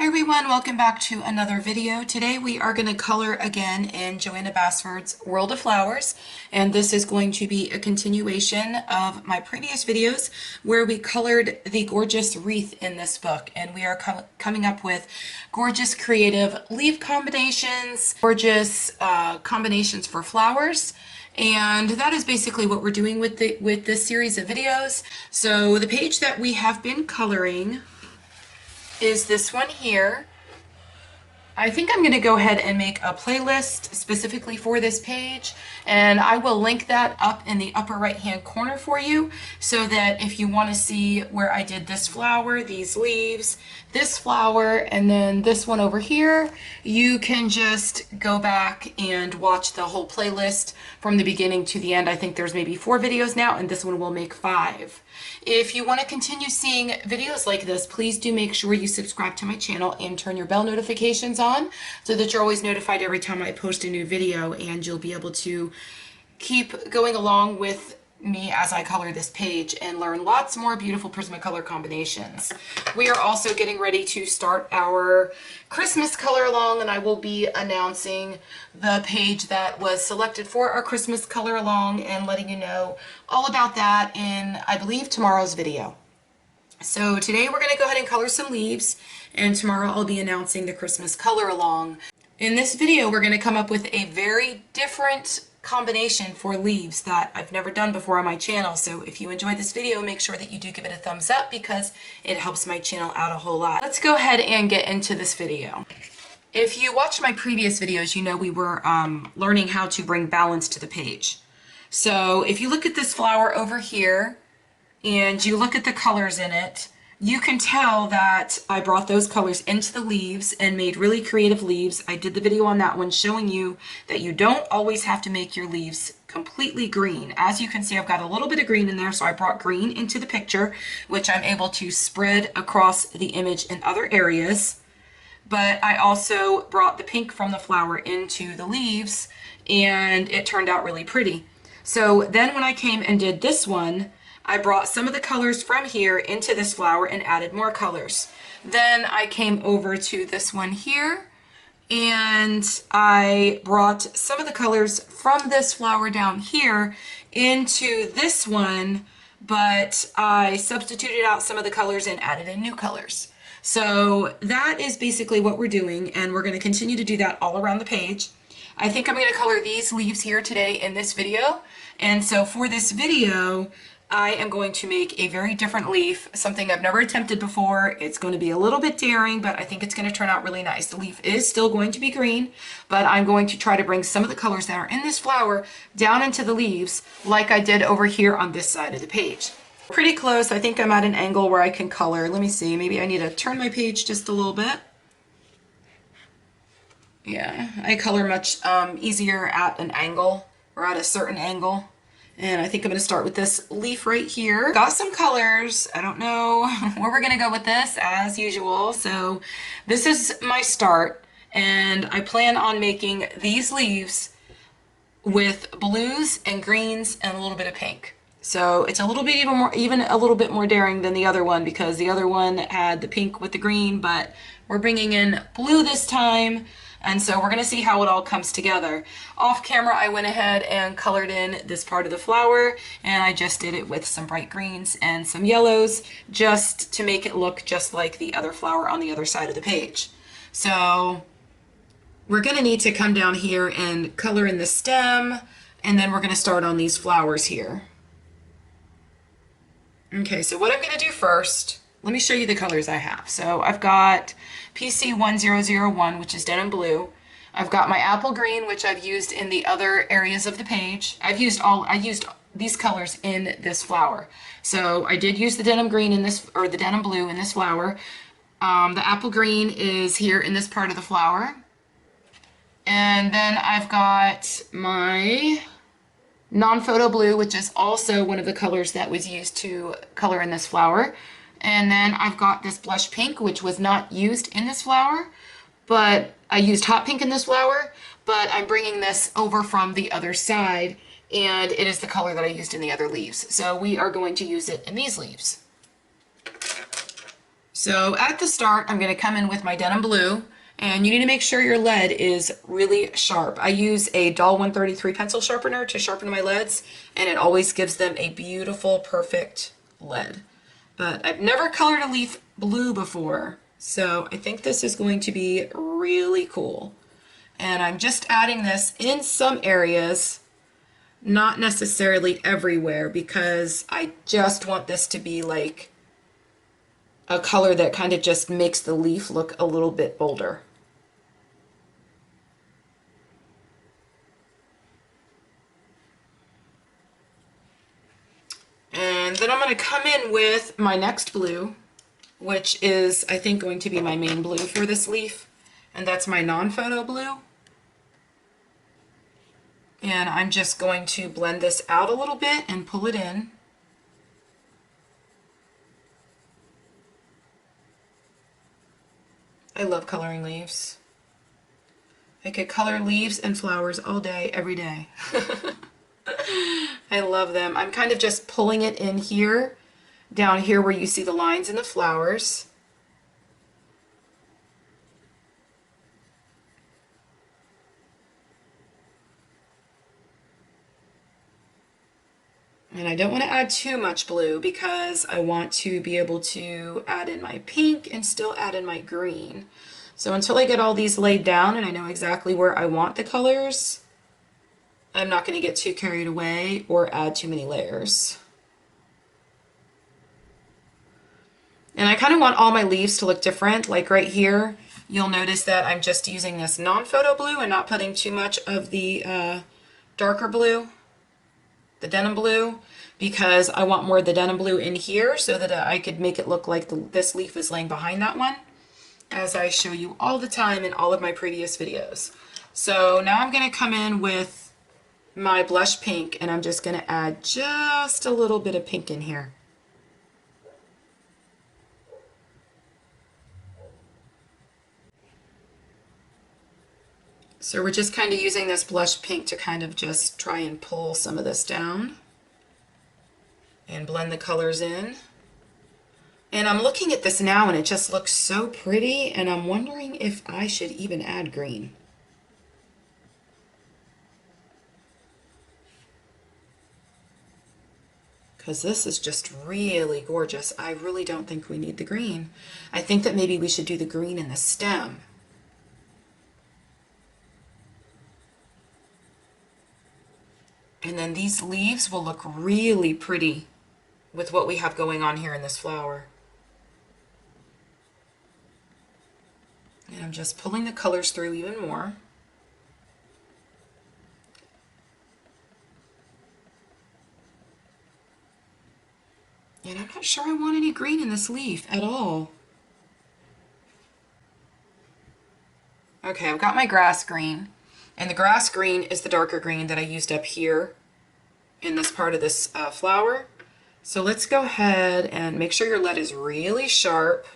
Hi everyone, welcome back to another video. Today we are going to color again in Johanna Basford's World of Flowers, and this is going to be a continuation of my previous videos where we colored the gorgeous wreath in this book, and we are coming up with gorgeous creative leaf combinations, gorgeous combinations for flowers. And that is basically what we're doing with this series of videos. So the page that we have been coloring is this one here. I think I'm going to go ahead and make a playlist specifically for this page, and I will link that up in the upper right hand corner for you so that if you want to see where I did this flower, these leaves, this flower, and then this one over here, you can just go back and watch the whole playlist from the beginning to the end. I think there's maybe 4 videos now, and this one will make 5. If you want to continue seeing videos like this, please do make sure you subscribe to my channel and turn your bell notifications on so that you're always notified every time I post a new video, and you'll be able to keep going along with me as I color this page and learn lots more beautiful Prismacolor combinations. We are also getting ready to start our Christmas color along, and I will be announcing the page that was selected for our Christmas color along and letting you know all about that in, I believe, tomorrow's video. So today we're going to go ahead and color some leaves, and tomorrow I'll be announcing the Christmas color along. In this video we're going to come up with a very different combination for leaves that I've never done before on my channel. So if you enjoyed this video, make sure that you do give it a thumbs up because it helps my channel out a whole lot. Let's go ahead and get into this video. If you watched my previous videos, you know we were learning how to bring balance to the page. So if you look at this flower over here and you look at the colors in it, you can tell that I brought those colors into the leaves and made really creative leaves. I did the video on that one showing you that you don't always have to make your leaves completely green. As you can see, I've got a little bit of green in there, so I brought green into the picture, which I'm able to spread across the image in other areas. But I also brought the pink from the flower into the leaves, and it turned out really pretty. So then when I came and did this one, I brought some of the colors from here into this flower and added more colors. Then I came over to this one here and I brought some of the colors from this flower down here into this one, but I substituted out some of the colors and added in new colors. So that is basically what we're doing, and we're going to continue to do that all around the page. I think I'm going to color these leaves here today in this video, and so for this video I am going to make a very different leaf, something I've never attempted before. It's going to be a little bit daring, but I think it's going to turn out really nice. The leaf is still going to be green, but I'm going to try to bring some of the colors that are in this flower down into the leaves like I did over here on this side of the page. Pretty close. I think I'm at an angle where I can color. Let me see. Maybe I need to turn my page just a little bit. Yeah, I color much easier at an angle or at a certain angle. And I think I'm going to start with this leaf right here. Got some colors. I don't know where we're going to go with this as usual. So this is my start, and I plan on making these leaves with blues and greens and a little bit of pink. So it's a little bit even a little bit more daring than the other one, because the other one had the pink with the green, but we're bringing in blue this time. And so we're going to see how it all comes together. Off camera, I went ahead and colored in this part of the flower, and I just did it with some bright greens and some yellows just to make it look just like the other flower on the other side of the page. So we're going to need to come down here and color in the stem, and then we're going to start on these flowers here. Okay, so what I'm going to do first, let me show you the colors I have. So I've got PC1001, which is denim blue. I've got my apple green, which I've used in the other areas of the page. I used these colors in this flower. So I did use the denim green in this, or the denim blue in this flower. The apple green is here in this part of the flower. And then I've got my non-photo blue, which is also one of the colors that was used to color in this flower. And then I've got this blush pink, which was not used in this flower, but I used hot pink in this flower, but I'm bringing this over from the other side, and it is the color that I used in the other leaves. So we are going to use it in these leaves. So at the start, I'm going to come in with my denim blue, and you need to make sure your lead is really sharp. I use a Doll 133 pencil sharpener to sharpen my leads, and it always gives them a beautiful, perfect lead. But I've never colored a leaf blue before, so I think this is going to be really cool. And I'm just adding this in some areas, not necessarily everywhere, because I just want this to be like a color that kind of just makes the leaf look a little bit bolder. And then I'm going to come in with my next blue, which is, I think, going to be my main blue for this leaf, and that's my non-photo blue. And I'm just going to blend this out a little bit and pull it in. I love coloring leaves. I could color leaves and flowers all day, every day. I love them. I'm kind of just pulling it in here, down here where you see the lines in the flowers. And I don't want to add too much blue because I want to be able to add in my pink and still add in my green. So until I get all these laid down and I know exactly where I want the colors, I'm not going to get too carried away or add too many layers. And I kind of want all my leaves to look different. Like right here, you'll notice that I'm just using this non-photo blue and not putting too much of the darker blue, the denim blue, because I want more of the denim blue in here so that I could make it look like this leaf is laying behind that one, as I show you all the time in all of my previous videos. So now I'm going to come in with my blush pink, and I'm just going to add just a little bit of pink in here. So we're just kind of using this blush pink to kind of just try and pull some of this down and blend the colors in. And I'm looking at this now and it just looks so pretty, and I'm wondering if I should even add green. Because this is just really gorgeous. I really don't think we need the green. I think that maybe we should do the green in the stem. And then these leaves will look really pretty with what we have going on here in this flower. And I'm just pulling the colors through even more. And I'm not sure I want any green in this leaf at all. Okay, I've got my grass green. And the grass green is the darker green that I used up here in this part of this flower. So let's go ahead and make sure your lead is really sharp.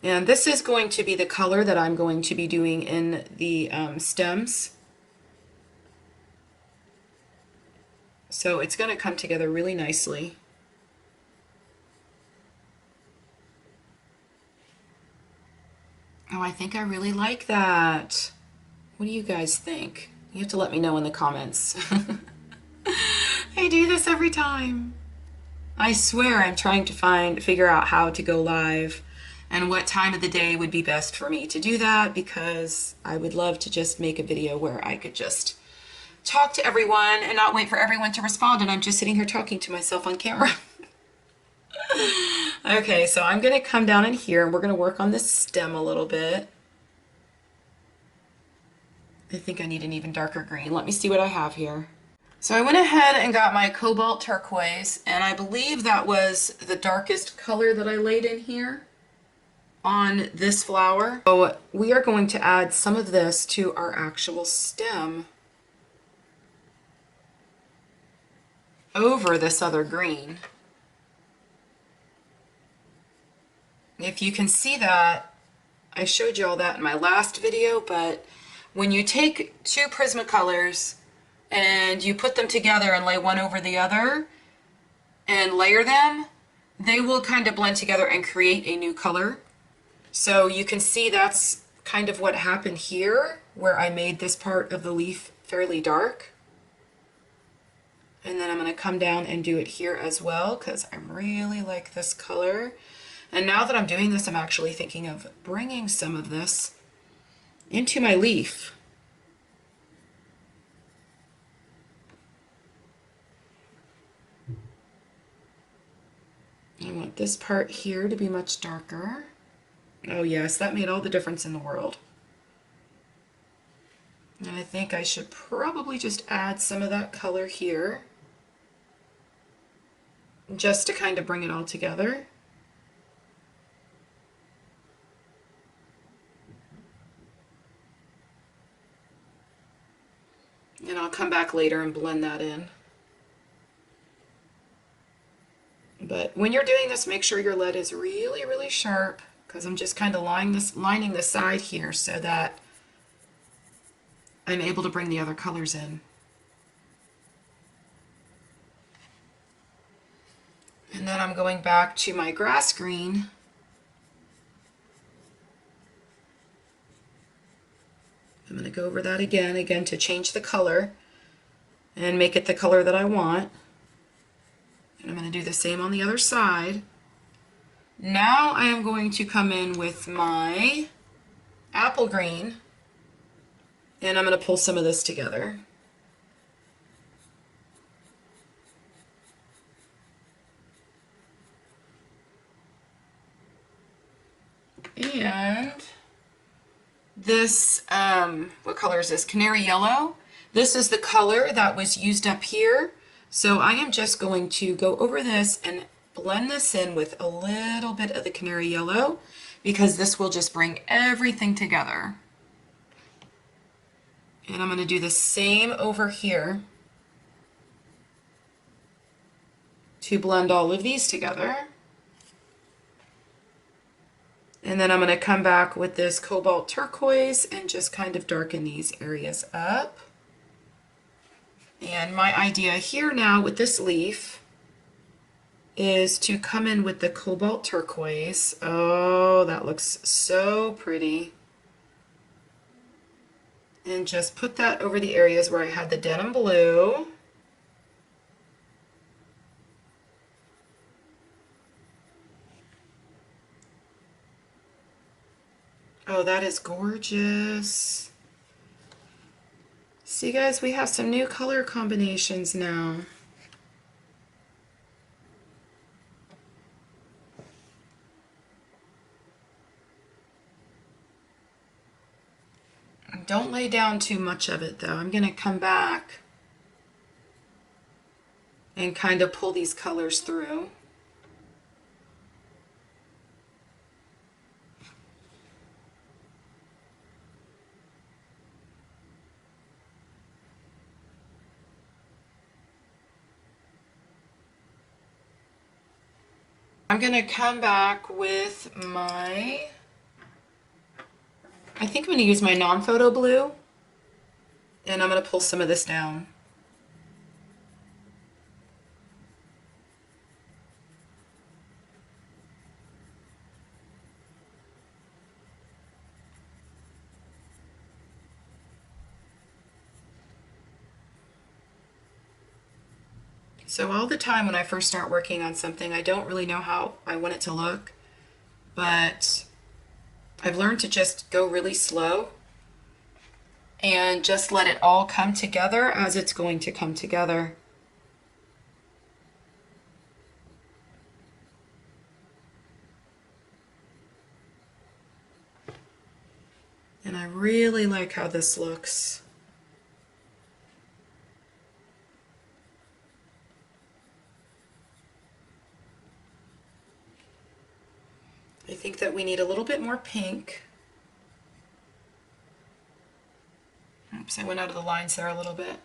And this is going to be the color that I'm going to be doing in the stems. So it's going to come together really nicely. Oh, I think I really like that. What do you guys think? You have to let me know in the comments. I do this every time. I swear I'm trying to figure out how to go live and what time of the day would be best for me to do that, because I would love to just make a video where I could just talk to everyone and not wait for everyone to respond and I'm just sitting here talking to myself on camera. Okay, so I'm going to come down in here and we're going to work on this stem a little bit. I think I need an even darker green. Let me see what I have here. So I went ahead and got my Cobalt Turquoise, and I believe that was the darkest color that I laid in here on this flower. So we are going to add some of this to our actual stem over this other green. If you can see that, I showed you all that in my last video, but when you take two Prismacolors and you put them together and lay one over the other, and layer them, they will kind of blend together and create a new color. So you can see that's kind of what happened here, where I made this part of the leaf fairly dark. And then I'm going to come down and do it here as well, because I really like this color. And now that I'm doing this, I'm actually thinking of bringing some of this into my leaf. I want this part here to be much darker. Oh yes, that made all the difference in the world. And I think I should probably just add some of that color here, just to kind of bring it all together. And I'll come back later and blend that in. But when you're doing this, make sure your lead is really, really sharp, because I'm just kind of lining the side here so that I'm able to bring the other colors in. And then I'm going back to my grass green. I'm going to go over that again to change the color and make it the color that I want. And I'm going to do the same on the other side. Now I am going to come in with my apple green, and I'm going to pull some of this together. And this, what color is this? Canary yellow. This is the color that was used up here. So I am just going to go over this and blend this in with a little bit of the canary yellow, because this will just bring everything together. And I'm going to do the same over here to blend all of these together. And then I'm going to come back with this Cobalt Turquoise and just kind of darken these areas up. And my idea here now with this leaf is to come in with the Cobalt Turquoise. Oh, that looks so pretty. And just put that over the areas where I had the denim blue. Oh, that is gorgeous. See guys, we have some new color combinations now. Don't lay down too much of it though. I'm going to come back and kind of pull these colors through. I'm going to come back with my, I think I'm going to use my non-photo blue, and I'm going to pull some of this down. So all the time when I first start working on something, I don't really know how I want it to look, but I've learned to just go really slow and just let it all come together as it's going to come together. And I really like how this looks. I think that we need a little bit more pink. Oops, I went out of the lines there a little bit.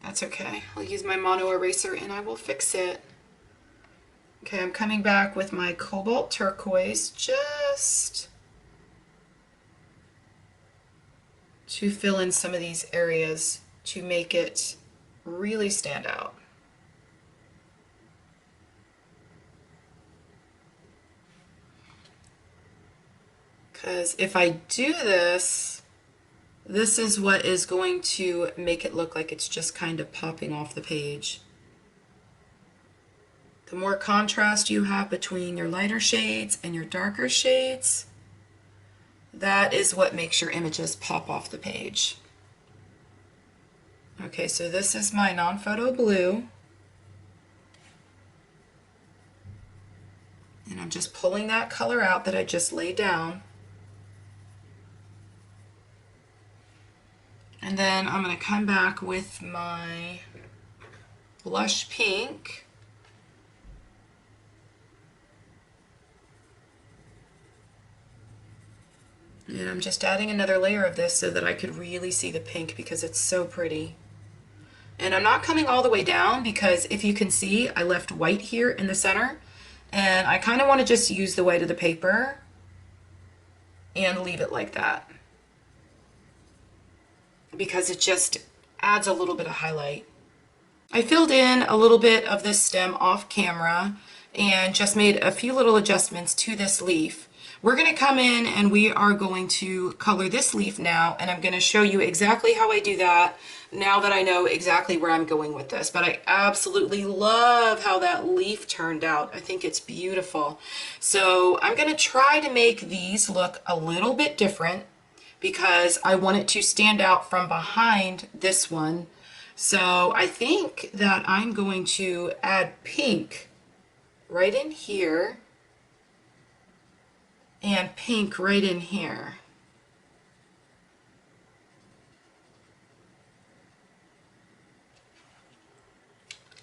That's okay. I'll use my mono eraser and I will fix it. Okay, I'm coming back with my Cobalt Turquoise just to fill in some of these areas to make it really stand out. Because if I do this, this is what is going to make it look like it's just kind of popping off the page. The more contrast you have between your lighter shades and your darker shades, that is what makes your images pop off the page. Okay, so this is my non-photo blue. And I'm just pulling that color out that I just laid down. And then I'm going to come back with my blush pink. And I'm just adding another layer of this so that I could really see the pink because it's so pretty. And I'm not coming all the way down because if you can see, I left white here in the center. And I kind of want to just use the white of the paper and leave it like that, because it just adds a little bit of highlight. I filled in a little bit of this stem off camera and just made a few little adjustments to this leaf. We're going to come in and we are going to color this leaf now, and I'm going to show you exactly how I do that now that I know exactly where I'm going with this. But I absolutely love how that leaf turned out. I think it's beautiful. So I'm going to try to make these look a little bit different because I want it to stand out from behind this one. So I think that I'm going to add pink right in here and pink right in here.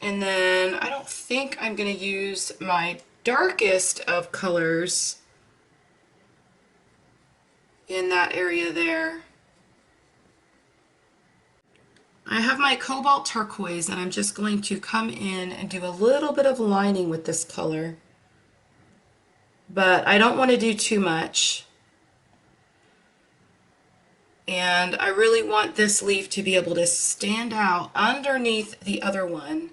And then I don't think I'm going to use my darkest of colors in that area there. I have my Cobalt Turquoise, and I'm just going to come in and do a little bit of lining with this color. But I don't want to do too much. And I really want this leaf to be able to stand out underneath the other one.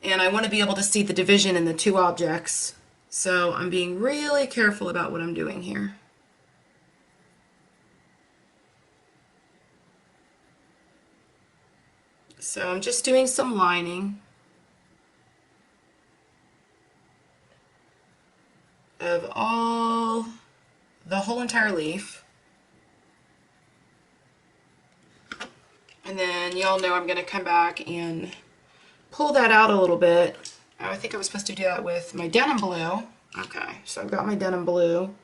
And I want to be able to see the division in the two objects. So I'm being really careful about what I'm doing here. So I'm just doing some lining of the whole entire leaf. And then y'all know I'm going to come back and pull that out a little bit. Oh, I think I was supposed to do that with my denim blue. Okay, so I've got my denim blue.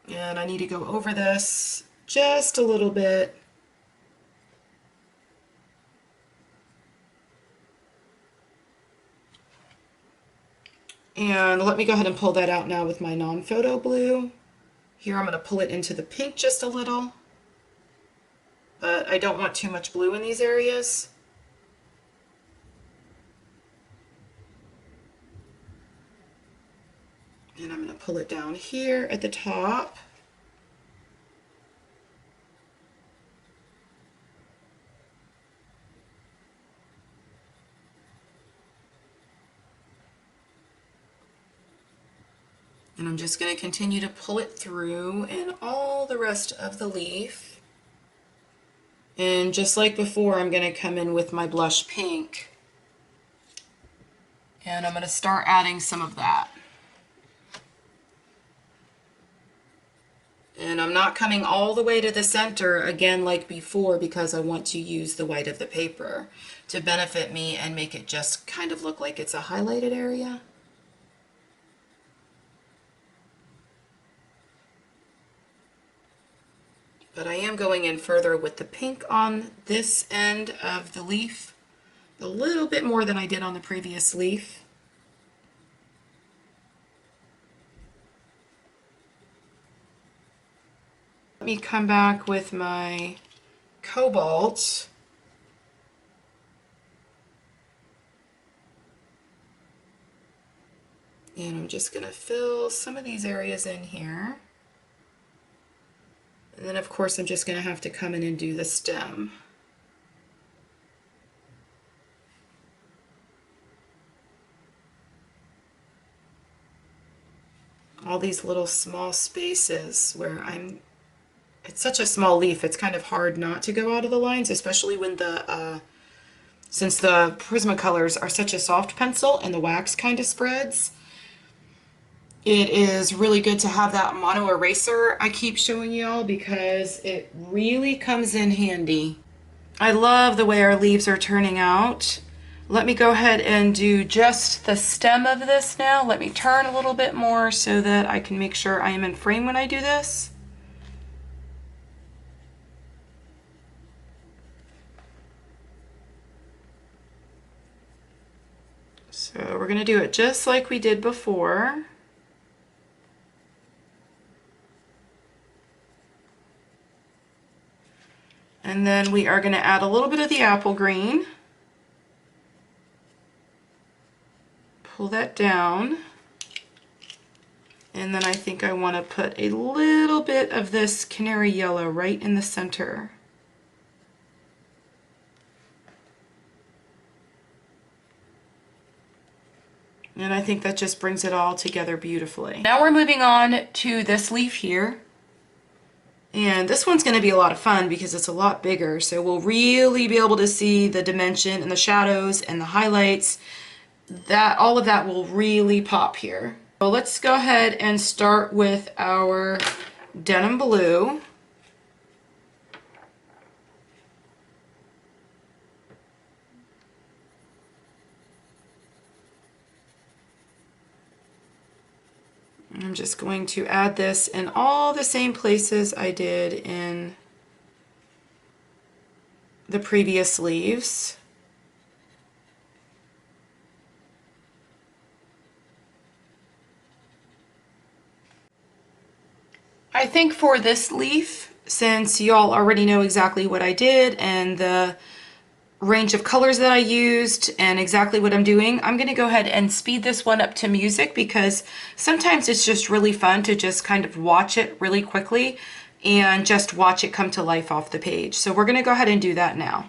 And I need to go over this just a little bit. And let me go ahead and pull that out now with my non-photo blue. Here I'm going to pull it into the pink just a little. But I don't want too much blue in these areas. And I'm going to pull it down here at the top. And I'm just going to continue to pull it through and all the rest of the leaf. And just like before, I'm going to come in with my blush pink. And I'm going to start adding some of that. And I'm not coming all the way to the center again like before because I want to use the white of the paper to benefit me and make it just kind of look like it's a highlighted area. But I am going in further with the pink on this end of the leaf, a little bit more than I did on the previous leaf. Let me come back with my cobalt. And I'm just going to fill some of these areas in here. And then of course I'm just going to have to come in and do the stem. all these little small spaces where it's such a small leaf, it's kind of hard not to go out of the lines, especially when since the Prismacolors are such a soft pencil and the wax kind of spreads. It is really good to have that mono eraser I keep showing y'all because it really comes in handy. I love the way our leaves are turning out. Let me go ahead and do just the stem of this now. Let me turn a little bit more so that I can make sure I am in frame when I do this. So we're going to do it just like we did before. And then we are going to add a little bit of the apple green. Pull that down. And then I think I want to put a little bit of this canary yellow right in the center. And I think that just brings it all together beautifully. Now we're moving on to this leaf here. And this one's going to be a lot of fun because it's a lot bigger. So we'll really be able to see the dimension and the shadows and the highlights. All of that will really pop here. So let's go ahead and start with our denim blue. I'm just going to add this in all the same places I did in the previous leaves. I think for this leaf, since y'all already know exactly what I did and the range of colors that I used and exactly what I'm doing, I'm going to go ahead and speed this one up to music because sometimes it's just really fun to just kind of watch it really quickly and just watch it come to life off the page. So we're going to go ahead and do that now.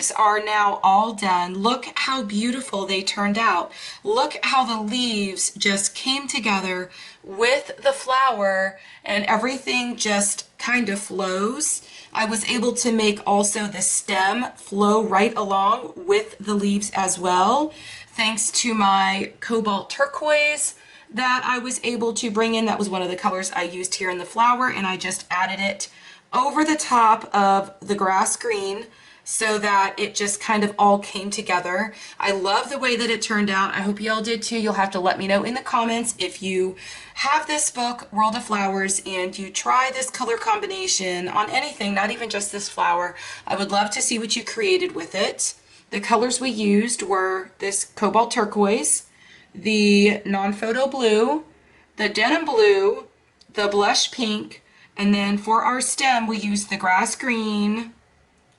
leaves are now all done. Look how beautiful they turned out. Look how the leaves just came together with the flower and everything just kind of flows. I was able to make also the stem flow right along with the leaves as well, thanks to my Cobalt Turquoise that I was able to bring in. That was one of the colors I used here in the flower, and I just added it over the top of the grass green so that it just kind of all came together. I love the way that it turned out. I hope you all did too. You'll have to let me know in the comments if you have this book, World of Flowers, and you try this color combination on anything, not even just this flower. I would love to see what you created with it. The colors we used were this Cobalt Turquoise, the non-photo blue, the denim blue, the blush pink, and then for our stem we used the grass green,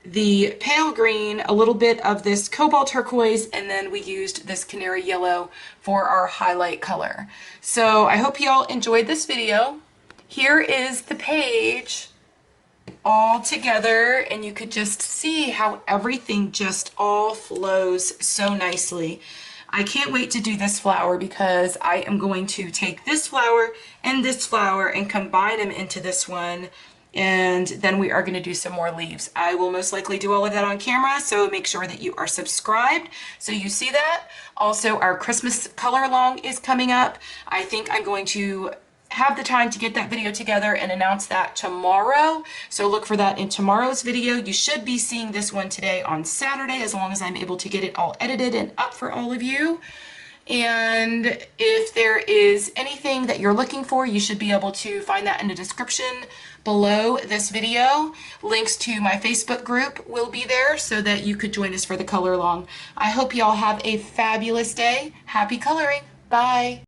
the pale green, a little bit of this Cobalt Turquoise, and then we used this canary yellow for our highlight color. So I hope you all enjoyed this video. Here is the page all together, and you could just see how everything just all flows so nicely. I can't wait to do this flower because I am going to take this flower and combine them into this one, and then we are going to do some more leaves. I will most likely do all of that on camera, so make sure that you are subscribed so you see that. Also, our Christmas color along is coming up. I think I'm going to have the time to get that video together and announce that tomorrow, so look for that in tomorrow's video. You should be seeing this one today on Saturday, as long as I'm able to get it all edited and up for all of you. And if there is anything that you're looking for, you should be able to find that in the description below this video. Links to my Facebook group will be there so that you could join us for the color along. I hope you all have a fabulous day. Happy coloring. Bye.